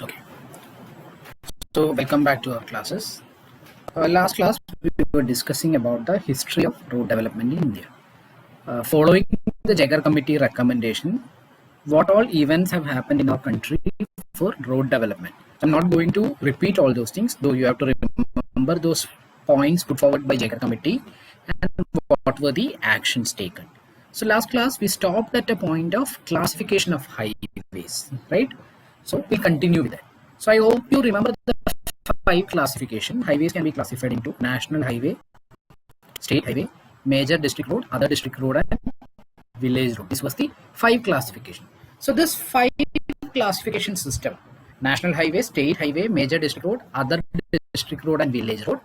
Okay, so welcome back to our classes. Last class we were discussing about the history of road development in India. Following the Jagar Committee recommendation, what all events have happened in our country for road development. I'm not going to repeat all those things, though you have to remember those points put forward by Jagar Committee and what were the actions taken. So last class we stopped at a point of classification of highways, right? So we'll continue with that. So I hope you remember the 5 classification. Highways can be classified into national highway, state highway, major district road, other district road, and village road. This was the 5 classification. So this 5 classification system, national highway, state highway, major district road, other district road, and village road,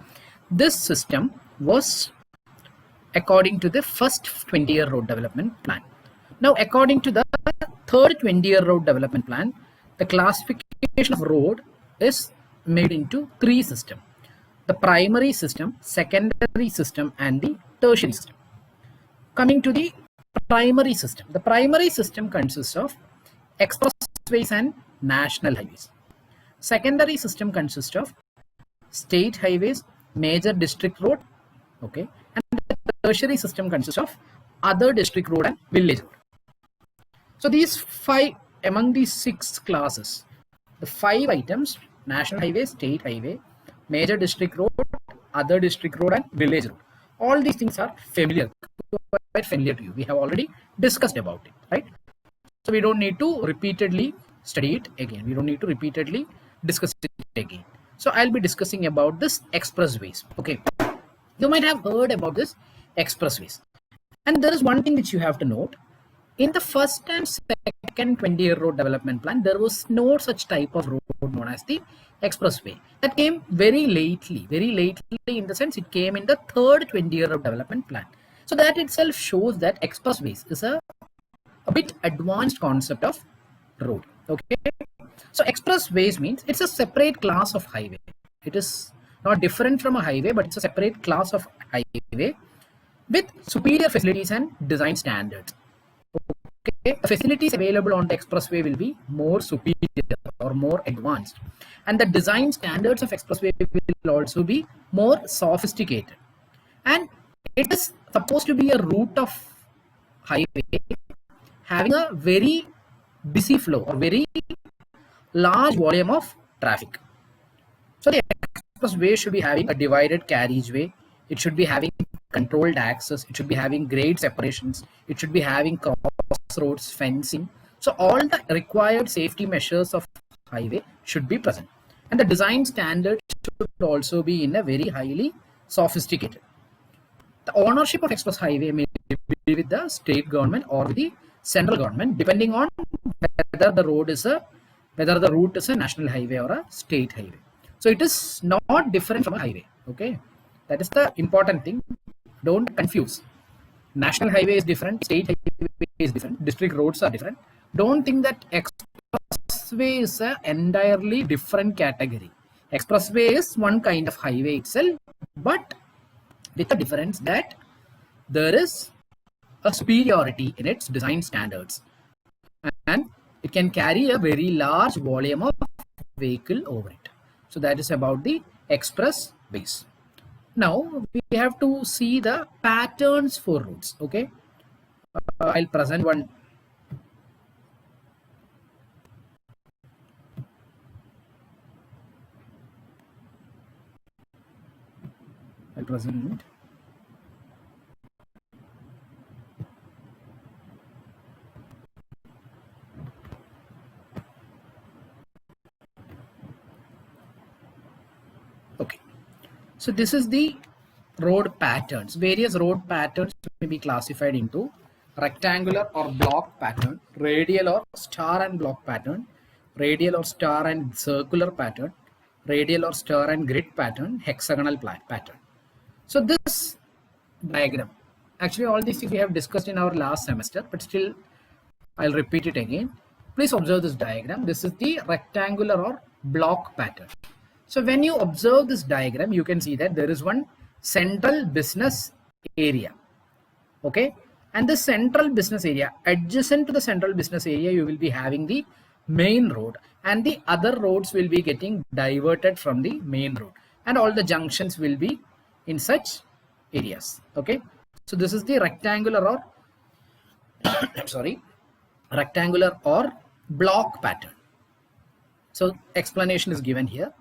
this system was according to the first 20-year road development plan. Now, according to the third 20-year road development plan, the classification of road is made into 3 systems: the primary system, secondary system, and the tertiary system. Coming to the primary system consists of expressways and national highways. Secondary system consists of state highways, major district road, okay, and the tertiary system consists of other district road and village road. So these 5, among these 6 classes, the 5 items: national highway, state highway, major district road, other district road, and village road. All these things are quite familiar to you. We have already discussed about it, right? So we don't need to repeatedly study it again. We don't need to repeatedly discuss it again. So I'll be discussing about this expressways. Okay, you might have heard about this expressways, and there is one thing which you have to note. In the first and second 20-year road development plan, there was no such type of road known as the expressway. That came very lately in the sense it came in the third 20-year road development plan. So that itself shows that expressways is a bit advanced concept of road. Okay, so expressways means it's a separate class of highway. It is not different from a highway, but it's a separate class of highway with superior facilities and design standards. Okay, the facilities available on the expressway will be more superior or more advanced, and the design standards of expressway will also be more sophisticated. And it is supposed to be a route of highway having a very busy flow or very large volume of traffic. So the expressway should be having a divided carriageway. It should be having controlled access. It should be having grade separations. It should be having crossroads, fencing. So all the required safety measures of highway should be present. And the design standards should also be in a very highly sophisticated. The ownership of express highway may be with the state government or the central government, depending on whether the route is a national highway or a state highway. So it is not different from a highway. Okay, that is the important thing. Don't confuse. National highway is different, state highway is different, district roads are different. Don't think that expressway is an entirely different category. Expressway is one kind of highway itself, but with the difference that there is a superiority in its design standards, and it can carry a very large volume of vehicle over it. So that is about the expressways. Now we have to see the patterns for routes. Okay, I'll present one. I'll present. Okay, so this is the road patterns. Various road patterns may be classified into rectangular or block pattern, radial or star and block pattern, radial or star and circular pattern, radial or star and grid pattern, hexagonal pattern. So this diagram, actually all these things we have discussed in our last semester, but still I'll repeat it again. Please observe this diagram. This is the rectangular or block pattern. So when you observe this diagram, you can see that there is one central business area. Okay, and the central business area, adjacent to the central business area, you will be having the main road, and the other roads will be getting diverted from the main road, and all the junctions will be in such areas. Okay, so this is the rectangular or sorry, rectangular or block pattern. So explanation is given here.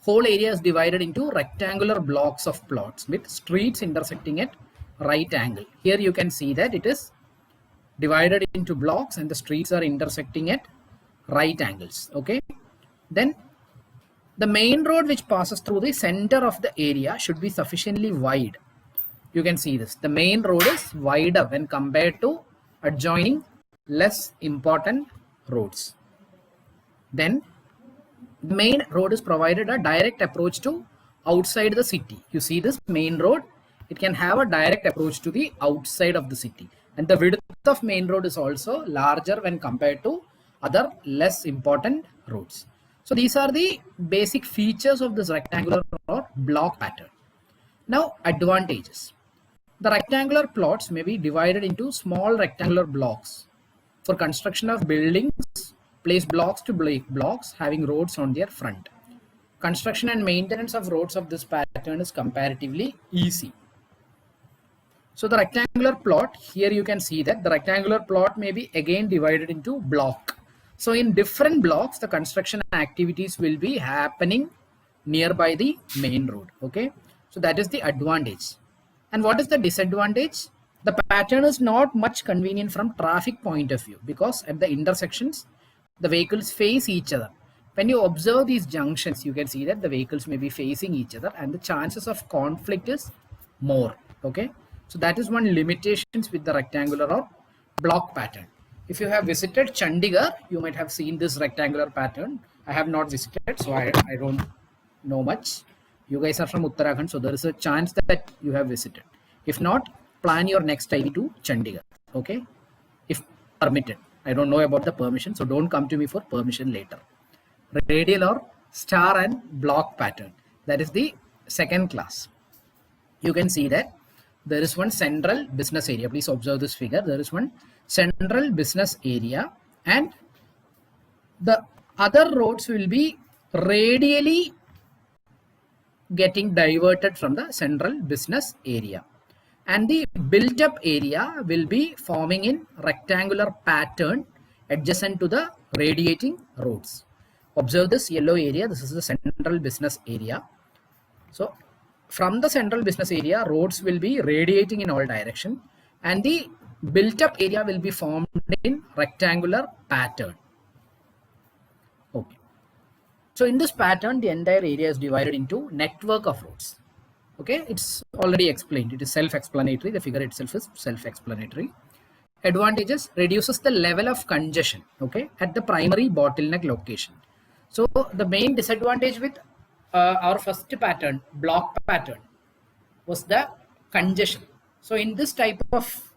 Whole area is divided into rectangular blocks of plots with streets intersecting at right angle. Here you can see that it is divided into blocks and the streets are intersecting at right angles. Okay, then the main road which passes through the center of the area should be sufficiently wide. You can see this. The main road is wider when compared to adjoining less important roads. Then the main road is provided a direct approach to outside the city. You see this main road, it can have a direct approach to the outside of the city, and the width of main road is also larger when compared to other less important roads. So these are the basic features of this rectangular or block pattern. Now advantages. The rectangular plots may be divided into small rectangular blocks. For construction of buildings, place blocks to blocks having roads on their front. Construction and maintenance of roads of this pattern is comparatively easy. So the rectangular plot, here you can see that the rectangular plot may be again divided into block. So in different blocks, the construction activities will be happening nearby the main road. Okay, so that is the advantage. And what is the disadvantage? The pattern is not much convenient from traffic point of view, because at the intersections, the vehicles face each other. When you observe these junctions, you can see that the vehicles may be facing each other and the chances of conflict is more. Okay, so that is one limitations with the rectangular or block pattern. If you have visited Chandigarh, you might have seen this rectangular pattern. I have not visited, so I don't know much. You guys are from Uttarakhand, so there is a chance that you have visited. If not, plan your next IV to Chandigarh. Okay, if permitted. I don't know about the permission, so don't come to me for permission later. Radial or star and block pattern. That is the second class. You can see that there is one central business area. Please observe this figure. There is one central business area, and the other roads will be radially getting diverted from the central business area, and the built up area will be forming in rectangular pattern adjacent to the radiating roads. Observe this yellow area. This is the central business area. So from the central business area, roads will be radiating in all direction, and the built up area will be formed in rectangular pattern. Okay, so in this pattern, the entire area is divided into network of roads. Okay, it's already explained. It is self-explanatory. The figure itself is self-explanatory. Advantages: reduces the level of congestion, okay, at the primary bottleneck location. So the main disadvantage with our first pattern, block pattern, was the congestion. So in this type of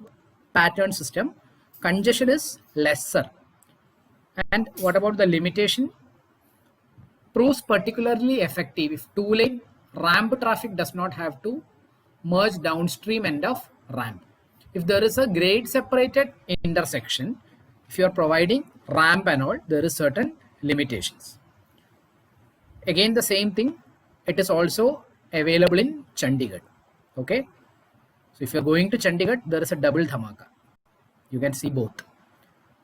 pattern system, congestion is lesser. And what about the limitation? Proves particularly effective if two-lane ramp traffic does not have to merge downstream end of ramp. If there is a grade separated intersection, if you are providing ramp and all, there is certain limitations. Again, the same thing, it is also available in Chandigarh. Okay, so if you are going to Chandigarh, there is a double dhamaka. You can see both.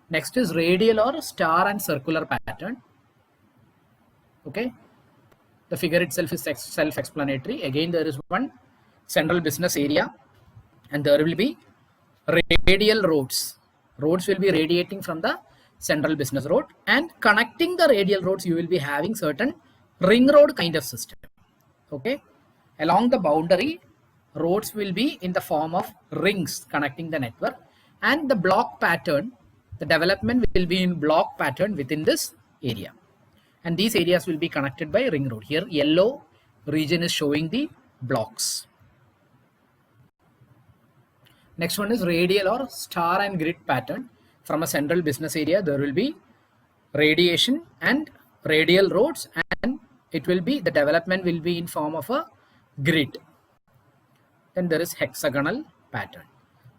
Next is radial or star and circular pattern. Okay, the figure itself is self-explanatory. Again, there is one central business area, and there will be radial roads. Roads will be radiating from the central business road, and connecting the radial roads, you will be having certain ring road kind of system. Okay, along the boundary, roads will be in the form of rings connecting the network, and the block pattern, the development will be in block pattern within this area, and these areas will be connected by ring road. Here yellow region is showing the blocks. Next one is radial or star and grid pattern. From a central business area, there will be radiation and radial roads, and it will be, the development will be in form of a grid. Then there is hexagonal pattern.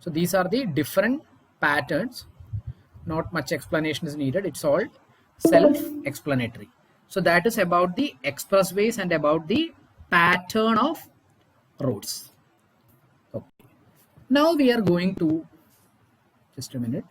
So these are the different patterns. Not much explanation is needed. It's all self-explanatory. So that is about the expressways and about the pattern of roads. Okay. Now we are going to, just a minute.